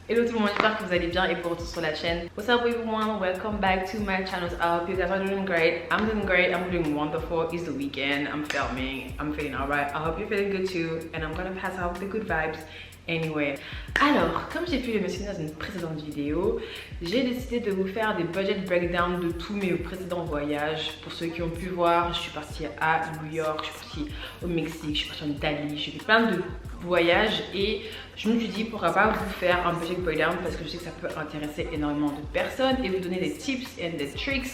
Hello tout le monde, j'espère que vous allez bien et pour retour sur la chaîne. What's up everyone, welcome back to my channel. I hope you guys are doing great. I'm doing great, I'm doing wonderful. It's the weekend, I'm filming, I'm feeling alright. I hope you're feeling good too and I'm gonna pass out the good vibes anyway. Alors, comme j'ai pu le mentionner dans une précédente vidéo, j'ai décidé de vous faire des budget breakdowns de tous mes précédents voyages. Pour ceux qui ont pu voir, je suis partie à New York, je suis partie au Mexique, je suis partie en Italie, j'ai fait plein de voyages et je me suis dit pourquoi pas vous faire un budget breakdown parce que je sais que ça peut intéresser énormément de personnes et vous donner des tips et des tricks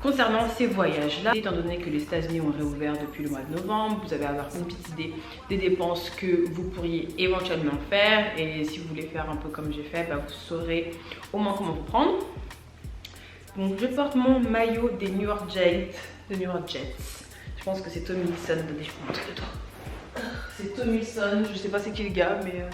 concernant ces voyages-là. Étant donné que les États-Unis ont réouvert depuis le mois de novembre, vous allez avoir une petite idée des dépenses que vous pourriez éventuellement faire. Et si vous voulez faire un peu comme j'ai fait, bah, vous saurez au moins comment vous prendre. Donc je porte mon maillot des New York Jets. Je pense que c'est Tommy Wilson. Attendez, je vous montre le dos. C'est Tommy Wilson, je sais pas c'est qui le gars, mais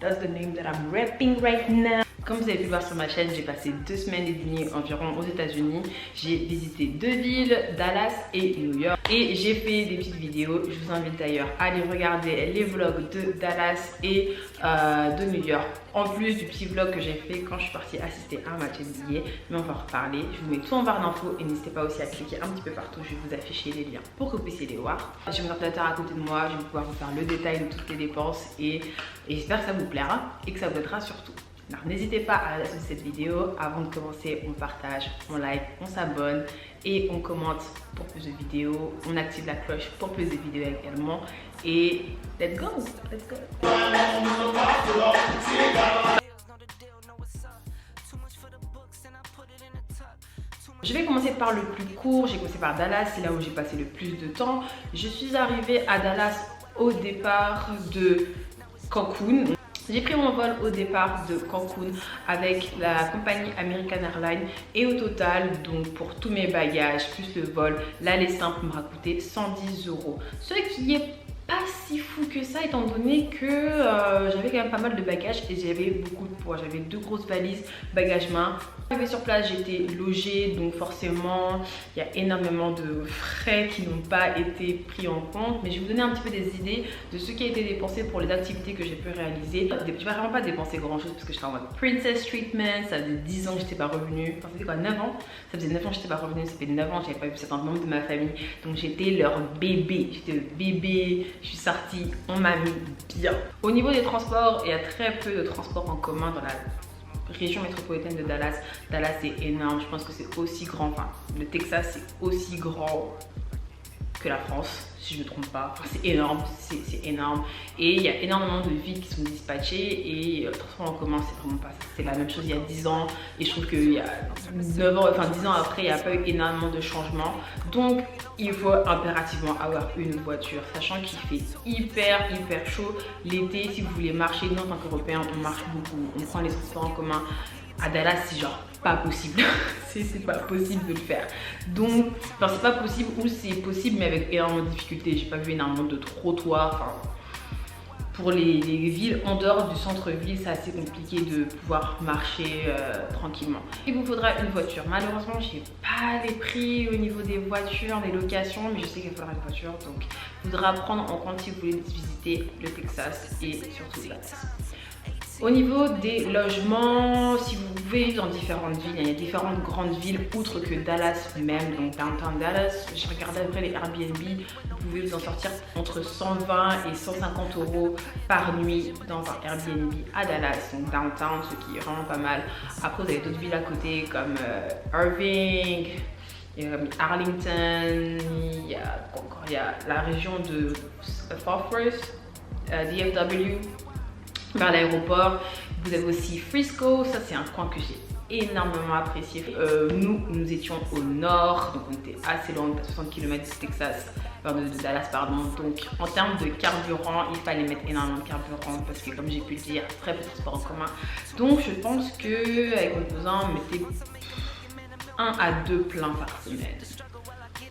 that's the name that I'm repping right now. Comme vous avez pu le voir sur ma chaîne, j'ai passé 2 semaines et demie environ aux États-Unis. J'ai visité 2 villes, Dallas et New York. Et j'ai fait des petites vidéos. Je vous invite d'ailleurs à aller regarder les vlogs de Dallas et de New York. En plus du petit vlog que j'ai fait quand je suis partie assister à un match NBA. Mais on va en reparler. Je vous mets tout en barre d'infos et n'hésitez pas aussi à cliquer un petit peu partout. Je vais vous afficher les liens pour que vous puissiez les voir. J'ai mon ordinateur à côté de moi. Je vais pouvoir vous faire le détail de toutes les dépenses. Et j'espère que ça vous plaira et que ça vous aidera surtout. Alors n'hésitez pas à la suite de cette vidéo. Avant de commencer, on partage, on like, on s'abonne et on commente pour plus de vidéos. On active la cloche pour plus de vidéos également. Et let's go, let's go. Je vais commencer par le plus court. J'ai commencé par Dallas, c'est là où j'ai passé le plus de temps. Je suis arrivée à Dallas au départ de Cancun. J'ai pris mon vol au départ de Cancun avec la compagnie American Airlines et au total, donc pour tous mes bagages plus le vol, l'aller simple m'aura coûté 110 €. Ce qui est pas si fou que ça étant donné que j'avais quand même pas mal de bagages et j'avais beaucoup de poids. J'avais 2 grosses valises, bagages main. Arrivé sur place, j'étais logée, donc forcément il y a énormément de frais qui n'ont pas été pris en compte. Mais je vais vous donner un petit peu des idées de ce qui a été dépensé pour les activités que j'ai pu réaliser. Je vais vraiment pas dépenser grand chose parce que j'étais en mode princess treatment. Ça faisait 10 ans que j'étais pas revenue. Enfin, ça fait quoi, 9 ans? Ça faisait 9 ans que j'étais pas revenue. Ça fait 9 ans que j'avais pas vu certains membres de ma famille. Donc j'étais leur bébé. J'étais le bébé. Je suis sortie, on m'a mis bien. Au niveau des transports, il y a très peu de transports en commun dans la région métropolitaine de Dallas. Dallas c'est énorme, je pense que c'est aussi grand, enfin le Texas c'est aussi grand que la France, si je ne me trompe pas. Enfin, c'est énorme, c'est énorme. Et il y a énormément de villes qui sont dispatchées et le transport en commun, c'est vraiment pas ça. C'est la même chose il y a 10 ans et je trouve qu'il y a 9 ans, enfin 10 ans après, il n'y a pas eu énormément de changements. Donc, il faut impérativement avoir une voiture, sachant qu'il fait hyper chaud l'été. Si vous voulez marcher, nous en tant qu'Européens, on marche beaucoup, on prend les transports en commun. À Dallas, c'est genre pas possible. c'est pas possible de le faire. Donc, enfin, c'est pas possible ou c'est possible, mais avec énormément de difficultés. J'ai pas vu énormément de trottoirs. Enfin, pour les villes en dehors du centre-ville, c'est assez compliqué de pouvoir marcher tranquillement. Il vous faudra une voiture. Malheureusement, j'ai pas les prix au niveau des voitures, des locations, mais je sais qu'il faudra une voiture. Donc, il faudra prendre en compte si vous voulez visiter le Texas et surtout Dallas. Au niveau des logements, si vous pouvez vivre dans différentes villes, il y a différentes grandes villes outre que Dallas même, donc downtown Dallas. J'ai regardé après les Airbnb, vous pouvez vous en sortir entre 120 et 150 € par nuit dans un Airbnb à Dallas, donc downtown, ce qui est vraiment pas mal. Après vous avez d'autres villes à côté comme Irving, Arlington, il y a la région de Fort Worth, DFW. Vers l'aéroport, vous avez aussi Frisco, ça c'est un coin que j'ai énormément apprécié. Nous étions au nord, donc on était assez loin, à 60 km du Texas, de Dallas pardon. Donc en termes de carburant, il fallait mettre énormément de carburant parce que comme j'ai pu le dire, très peu de transport en commun. Donc je pense que avec mon cousin, on mettait 1 à 2 pleins par semaine.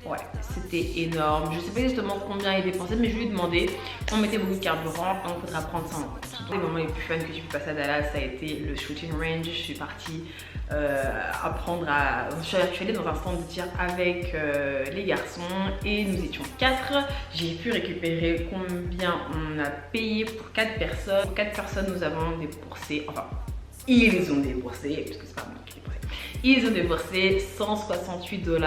Ouais, c'était énorme. Je sais pas exactement combien il dépensait, mais je lui ai demandé. On mettait beaucoup de carburant, donc il faudra prendre ça en compte. Les moments les plus fun que j'ai pu passer à Dallas, ça a été le shooting range. Je suis partie apprendre à... Je suis allée dans un stand de tir avec les garçons et nous étions 4. J'ai pu récupérer combien on a payé pour 4 personnes. Pour 4 personnes, nous avons déboursé, enfin, ils ont déboursé, parce que c'est pas moi qui l'ai pris, ils ont déboursé 168 $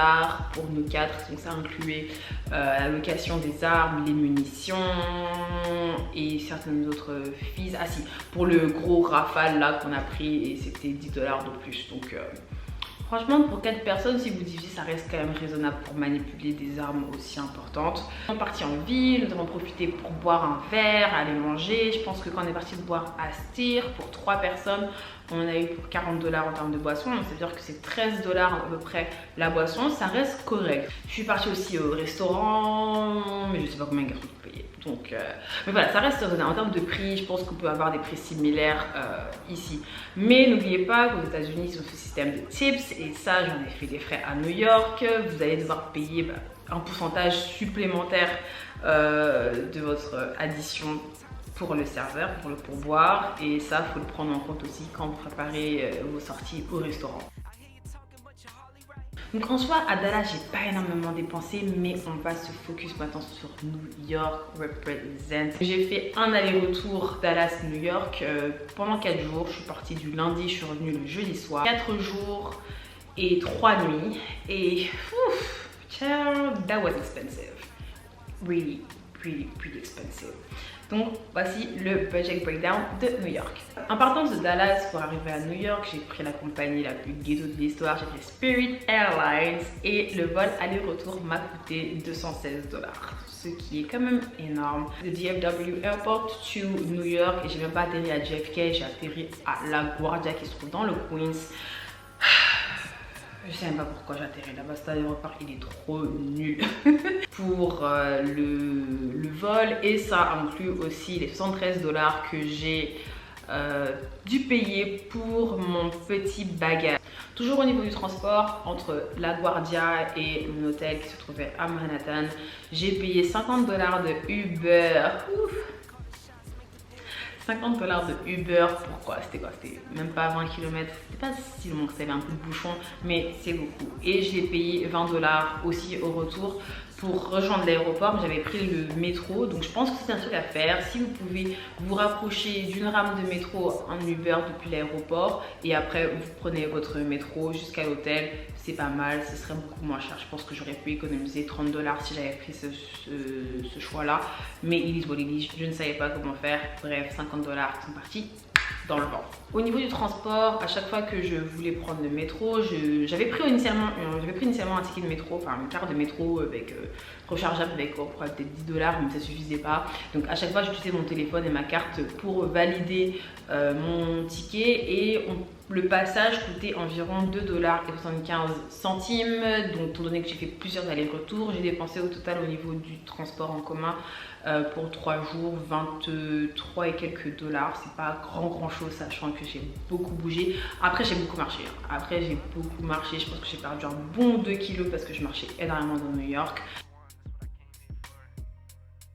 pour nous 4, donc ça incluait la location des armes, les munitions et certaines autres fees. Ah si, pour le gros rafale là qu'on a pris, et c'était 10 $ de plus, donc franchement, pour 4 personnes, si vous divisez, ça reste quand même raisonnable pour manipuler des armes aussi importantes. On est parti en ville, nous avons profité pour boire un verre, aller manger. Je pense que quand on est parti boire à Styr, pour 3 personnes, on a eu pour 40 $ en termes de boisson. Donc ça veut dire que c'est 13 $ à peu près la boisson, ça reste correct. Je suis partie aussi au restaurant, mais je sais pas combien de garçons payer. Donc, mais voilà, ça reste raisonnable. En termes de prix, je pense qu'on peut avoir des prix similaires ici. Mais n'oubliez pas qu'aux États-Unis, ils ont ce système de tips, et ça, j'en ai fait des frais à New York. Vous allez devoir payer un pourcentage supplémentaire de votre addition pour le serveur, pour le pourboire, et ça, il faut le prendre en compte aussi quand vous préparez vos sorties au restaurant. Donc en soi, à Dallas, j'ai pas énormément dépensé, mais on va se focus maintenant sur New York represent. J'ai fait un aller-retour Dallas-New York pendant 4 jours. Je suis partie du lundi, je suis revenue le jeudi soir. 4 jours et 3 nuits. Et child, that was expensive. Really, really, pretty expensive. Donc voici le budget breakdown de New York. En partant de Dallas pour arriver à New York, j'ai pris la compagnie la plus ghetto de l'histoire, j'ai pris Spirit Airlines, et le vol aller-retour m'a coûté 216 $, ce qui est quand même énorme. De DFW Airport to New York, et j'ai même pas atterri à JFK, j'ai atterri à LaGuardia qui se trouve dans le Queens. Je sais même pas pourquoi j'ai atterri là-bas, cet aéroport il est trop nul pour le vol, et ça inclut aussi les 73 $ que j'ai dû payer pour mon petit bagage. Toujours au niveau du transport, entre LaGuardia et mon hôtel qui se trouvait à Manhattan, j'ai payé 50 $ de Uber. Ouf. 50 $ de Uber, pourquoi? C'était quoi? C'était même pas 20 km, c'était pas si long que ça, avait un peu de bouchon, mais c'est beaucoup. Et j'ai payé 20 $ aussi au retour pour rejoindre l'aéroport. J'avais pris le métro, donc je pense que c'est un truc à faire. Si vous pouvez vous rapprocher d'une rame de métro en Uber depuis l'aéroport, et après vous prenez votre métro jusqu'à l'hôtel, c'est pas mal, ce serait beaucoup moins cher. Je pense que j'aurais pu économiser 30 $ si j'avais pris ce choix là, mais il is what it is, je ne savais pas comment faire. Bref, 50 $ qui sont partis dans le vent. Au niveau du transport, à chaque fois que je voulais prendre le métro, j'avais pris initialement un ticket de métro, enfin une carte de métro avec rechargeable avec peut-être 10 $, mais ça suffisait pas. Donc à chaque fois, j'utilisais mon téléphone et ma carte pour valider mon ticket, et le passage coûtait environ 2 $ et 75 centimes. Donc étant donné que j'ai fait plusieurs allers-retours, j'ai dépensé au total au niveau du transport en commun pour 3 jours 23 et quelques $. C'est pas grand chose, sachant que j'ai beaucoup bougé. Après j'ai beaucoup marché, je pense que j'ai perdu un bon 2 kilos parce que je marchais énormément dans New York.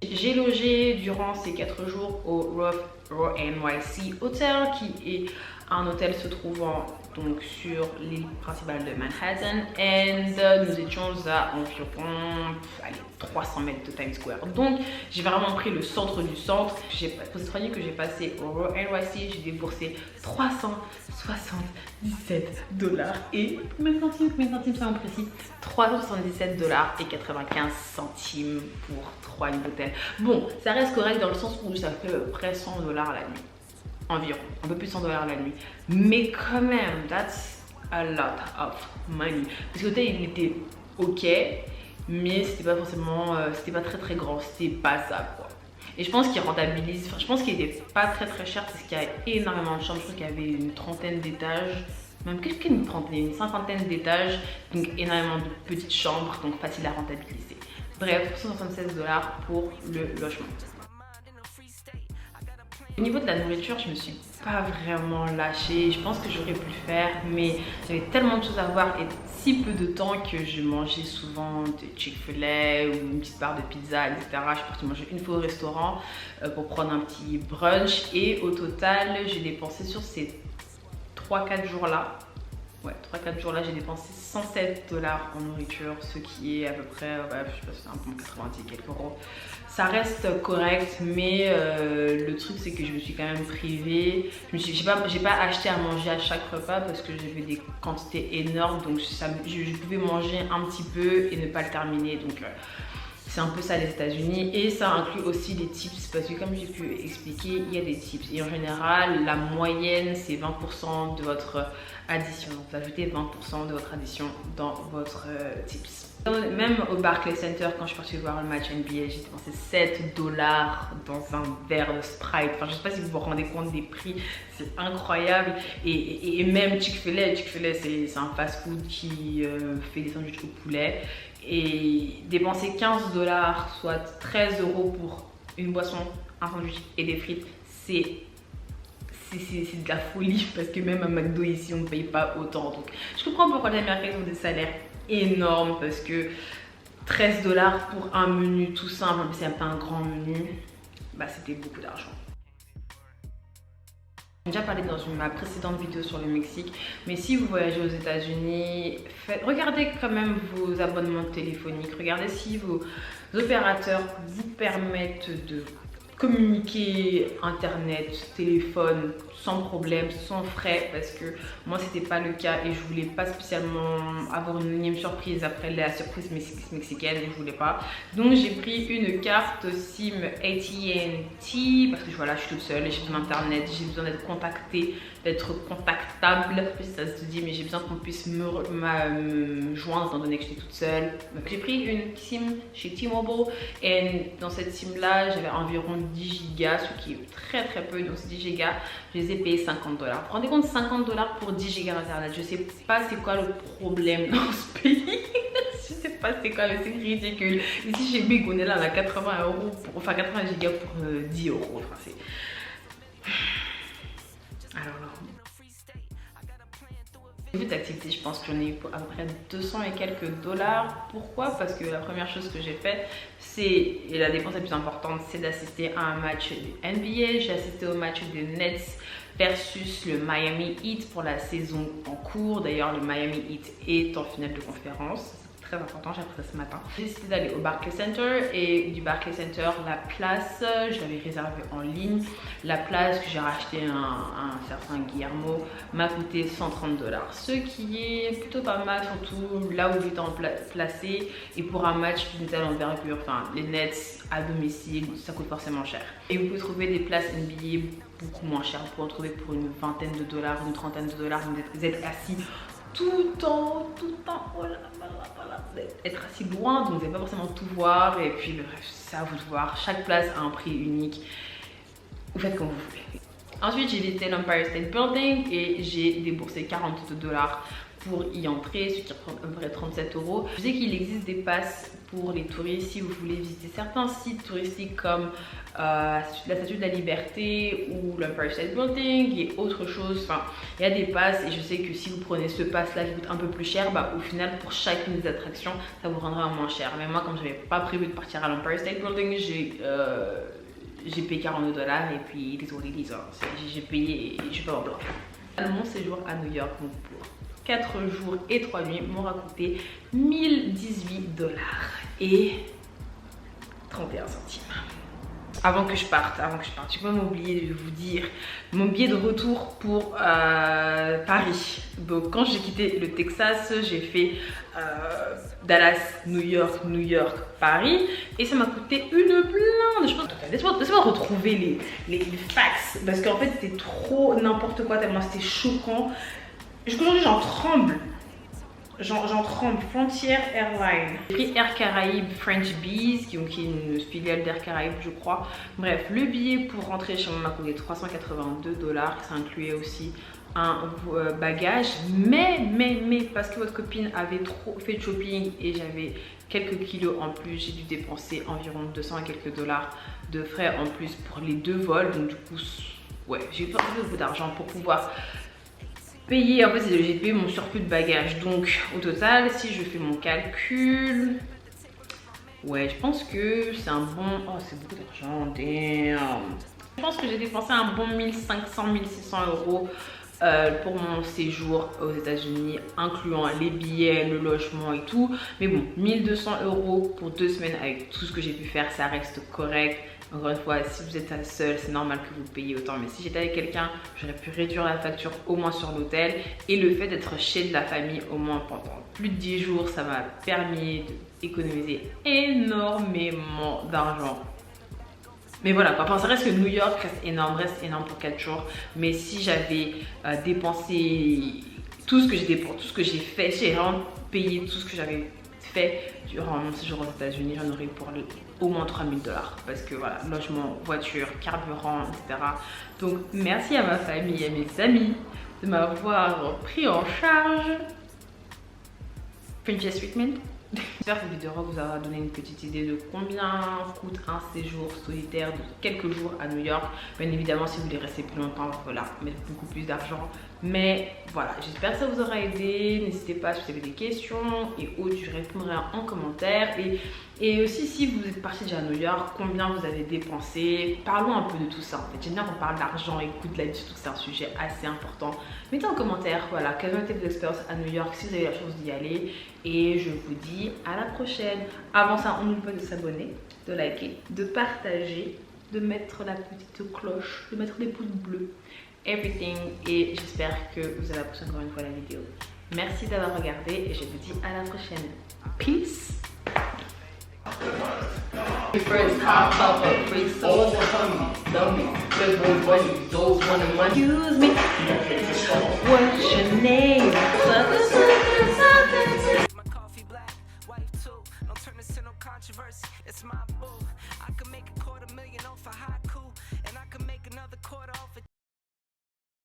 J'ai logé durant ces 4 jours au Row NYC Hotel, qui est un hôtel se trouvant donc sur l'île principale de Manhattan, et nous étions à environ 300 mètres de Times Square. Donc j'ai vraiment pris le centre du centre. Pour cette année que j'ai passé au Row NYC, j'ai déboursé 377 $ et combien de centimes soyons précis, 377 $ et 95 centimes pour 3 nuits d'hôtel. Bon, ça reste correct dans le sens où ça fait à peu près 100 $ la nuit. Environ, un peu plus de 100 $ la nuit. Mais quand même, that's a lot of money. Parce que l'hôtel, il était ok, mais c'était pas forcément, c'était pas très grand, c'était pas ça quoi. Et je pense qu'il rentabilise, je pense qu'il était pas très cher parce qu'il y a énormément de chambres. Je crois qu'il y avait une trentaine d'étages, même une trentaine, une cinquantaine d'étages, donc énormément de petites chambres, donc facile à rentabiliser. Bref, 176 $ pour le logement. Au niveau de la nourriture, je me suis pas vraiment lâchée. Je pense que j'aurais pu le faire, mais j'avais tellement de choses à voir et si peu de temps que je mangeais souvent des Chick-fil-A ou une petite barre de pizza, etc. Je suis partie manger une fois au restaurant pour prendre un petit brunch, et au total, j'ai dépensé sur ces 3-4 jours-là Ouais, 3-4 jours là, j'ai dépensé 107 $ en nourriture, ce qui est à peu près, je sais pas, c'est un peu 90 et quelques euros. Ça reste correct, mais le truc c'est que je me suis quand même privée. J'ai pas acheté à manger à chaque repas parce que j'avais des quantités énormes, donc je pouvais manger un petit peu et ne pas le terminer. Donc c'est un peu ça les États-Unis, et ça inclut aussi des tips parce que comme j'ai pu expliquer, il y a des tips et en général la moyenne c'est 20% de votre addition. Donc vous ajoutez 20% de votre addition dans votre tips. Même au Barclays Center, quand je suis partie voir le match NBA, j'ai dépensé 7 $ dans un verre de Sprite. Enfin, je sais pas si vous vous rendez compte des prix, c'est incroyable. Et même Chick-fil-A, c'est un fast-food qui fait des sandwichs au poulet. Et dépenser 15 $, soit 13 € pour une boisson, un sandwich et des frites, c'est de la folie parce que même à McDo ici on ne paye pas autant. Donc je comprends pourquoi les Américains ont des salaires énormes parce que 13 $ pour un menu tout simple, même si c'est pas un grand menu, bah c'était beaucoup d'argent. J'ai déjà parlé dans ma précédente vidéo sur le Mexique, mais si vous voyagez aux États-Unis, regardez quand même vos abonnements téléphoniques, regardez si vos opérateurs vous permettent de communiquer internet, téléphone sans problème, sans frais, parce que moi c'était pas le cas et je voulais pas spécialement avoir une énième surprise après la surprise mexicaine, je voulais pas. Donc j'ai pris une carte SIM AT&T parce que voilà, je suis toute seule et j'ai besoin d'internet, j'ai besoin d'être contactée, d'être contactable, ça se dit, mais j'ai besoin qu'on puisse me joindre étant donné que j'étais toute seule. Donc j'ai pris une SIM chez T-Mobile et dans cette SIM là j'avais environ 10 gigas, ce qui est très peu. Donc ces 10 gigas, je les ai payés 50 $. Vous vous rendez compte, 50 $ pour 10 gigas d'internet, je sais pas c'est quoi le problème dans ce pays. Je sais pas c'est quoi, mais c'est ridicule. Ici chez Big on est là à 80 gigas pour 10 €. Enfin c'est... Alors là, au niveau d'activité, je pense que j'en ai eu pour à peu près 200 et quelques $. Pourquoi? Parce que la première chose que j'ai fait, et la dépense la plus importante, c'est d'assister à un match de NBA. J'ai assisté au match des Nets versus le Miami Heat pour la saison en cours. D'ailleurs, le Miami Heat est en finale de conférence. Très important, j'ai appris ça ce matin. J'ai décidé d'aller au Barclays Center et du Barclays Center, la place, je l'avais réservée en ligne. La place que j'ai racheté un certain Guillermo m'a coûté 130 $, ce qui est plutôt pas mal, surtout là où j'étais placée et pour un match d'une telle envergure. Enfin, les Nets à domicile, ça coûte forcément cher. Et vous pouvez trouver des places NBA beaucoup moins chères. Vous pouvez en trouver pour une vingtaine de dollars, une trentaine de dollars. Vous êtes assis tout le temps, oh là là, être assis loin, donc vous n'allez pas forcément tout voir, et puis bref, c'est à vous de voir, chaque place a un prix unique, vous faites comme vous voulez. Ensuite j'ai visité l'Empire State Building et j'ai déboursé 42 $ pour y entrer, ce qui représente à peu près 37 €. Je sais qu'il existe des passes pour les touristes si vous voulez visiter certains sites touristiques comme la Statue de la Liberté ou l'Empire State Building et autre chose. Enfin, il y a des passes et je sais que si vous prenez ce pass là qui coûte un peu plus cher, bah au final pour chacune des attractions ça vous rendra moins cher. Mais moi comme je n'avais pas prévu de partir à l'Empire State Building, j'ai payé 42 $ et puis désolé Lisa, j'ai payé et je suis pas en blanc. Mon séjour à New York, donc pour 4 jours et 3 nuits, m'aura coûté 1018 $ et 31 centimes. Avant que je parte, je peux pas m'oublier de vous dire mon billet de retour pour Paris. Donc quand j'ai quitté le Texas, j'ai fait Dallas, New York, Paris et ça m'a coûté une blinde. Laisse-moi retrouver les facts parce qu'en fait c'était trop n'importe quoi tellement c'était choquant. Aujourd'hui j'en tremble. J'en tremble. Frontier Airlines. J'ai pris Air Caraïbes French Bees, qui est une filiale d'Air Caraïbes, je crois. Bref, le billet pour rentrer chez moi m'a coûté 382 $. Ça incluait aussi un bagage. Mais, parce que votre copine avait trop fait de shopping et j'avais quelques kilos en plus, j'ai dû dépenser environ 200 et quelques $ de frais en plus pour les 2 vols. Donc, du coup, ouais, j'ai pas beaucoup d'argent pour pouvoir payer, en fait j'ai payé mon surplus de bagages. Donc au total si je fais mon calcul, ouais je pense que c'est un bon, oh c'est beaucoup d'argent, damn. Je pense que j'ai dépensé un bon 1500-1600 € pour mon séjour aux États-Unis, incluant les billets, le logement et tout. Mais bon, 1200 € pour 2 semaines avec tout ce que j'ai pu faire, ça reste correct. Encore une fois, si vous êtes seul, c'est normal que vous payiez autant. Mais si j'étais avec quelqu'un, j'aurais pu réduire la facture au moins sur l'hôtel. Et le fait d'être chez de la famille au moins pendant plus de 10 jours, ça m'a permis d'économiser énormément d'argent. Mais voilà quoi, enfin, ça reste que New York reste énorme pour 4 jours. Mais si j'avais dépensé tout ce que j'ai dépensé, tout ce que j'ai fait, j'ai vraiment payé tout ce que j'avais fait durant mon séjour aux États-Unis, j'en aurais pour au moins 3000 $. Parce que voilà, logement, voiture, carburant, etc. Donc merci à ma famille et à mes amis de m'avoir pris en charge. Princess Treatment. J'espère que cette vidéo vous aura donné une petite idée de combien coûte un séjour solitaire de quelques jours à New York. Bien évidemment, si vous voulez rester plus longtemps, il va mettre beaucoup plus d'argent. Mais voilà, j'espère que ça vous aura aidé. N'hésitez pas si vous avez des questions et autres, je répondrai en commentaire. Et aussi, si vous êtes parti déjà à New York, combien vous avez dépensé? Parlons un peu de tout ça en fait. J'aime bien qu'on parle d'argent et coût de la vie, surtout que c'est un sujet assez important. Mettez en commentaire, voilà, quelles ont été vos expériences à New York si vous avez la chance d'y aller. Et je vous dis à la prochaine. Avant ça, on n'oublie pas de s'abonner, de liker, de partager, de mettre la petite cloche, de mettre les pouces bleus, everything. Et j'espère que vous avez apprécié encore une fois la vidéo. Merci d'avoir regardé et je vous dis à la prochaine. Peace. Excuse me, what's your name?